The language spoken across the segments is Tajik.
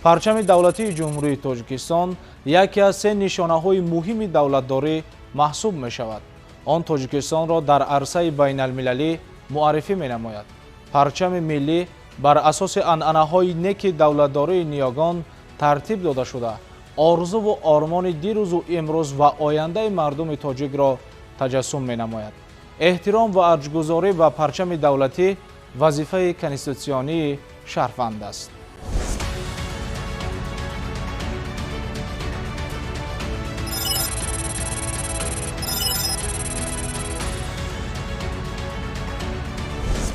парчами давлатии ҷумҳурии Тоҷикистон яке аз се нишонаҳои муҳими давлатдорӣ маҳсуб мешавад. Он Тоҷикистонро дар арсаи байналмилалӣ муаррифӣ менамояд. Парчами миллӣ бар асоси анъанаҳои неки давлатдории ниёгон тартиб дода шуда, орзуву ормони дирӯзу имрӯз ва ояндаи мардуми тоҷикро таҷассум менамояд. эҳтиром ва арҷгузорӣ ба парчами давлатӣ вазифаи конститутсионии шаҳрванд аст.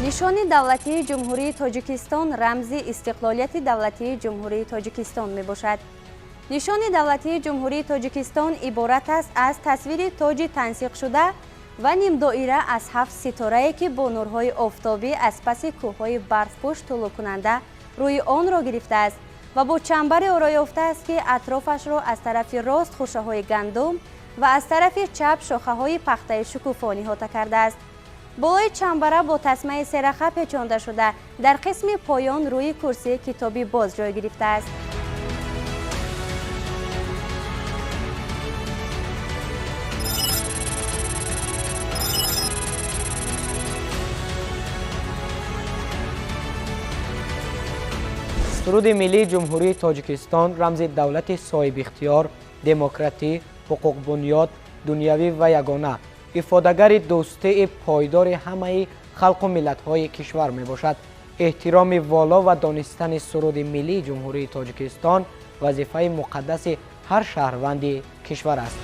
нишони давлатии ҷумҳурии Тоҷикистон рамзи истиқлолияти давлатии ҷумҳурии Тоҷикистон мебошад. нишони давлатии ҷумҳурии Тоҷикистон иборат аст аз тасвири тоҷи тансиқшуда ва нимдоира аз 7 ситорае ки бо нурҳои офтобӣ аз паси кӯҳҳои барфпӯш тулукунанда рӯи онро гирифтааст ва бо чамбаре оро ёфтааст ки атрофашро аз тарафи рост хушаҳои гандум ва аз тарафи чап шохаҳои пахтаи шукуфон иҳота кардааст. болои чамбара бо тасмаи сераха печонда шуда дар қисми поён рӯи курсии китоби боз ҷой гирифтааст. суруди миллии ҷумҳурии Тоҷикистон рамзи давлати соҳибихтиёр, демократӣ, ҳуқуқбунёд, дунявӣ ва ягона, ифодагари дӯстии пойдори ҳамаи халқу миллатҳои кишвар мебошад. эҳтироми воло ва донистани суруди миллии ҷумҳурии Тоҷикистон вазифаи муқаддаси ҳар шаҳрванди кишвар аст.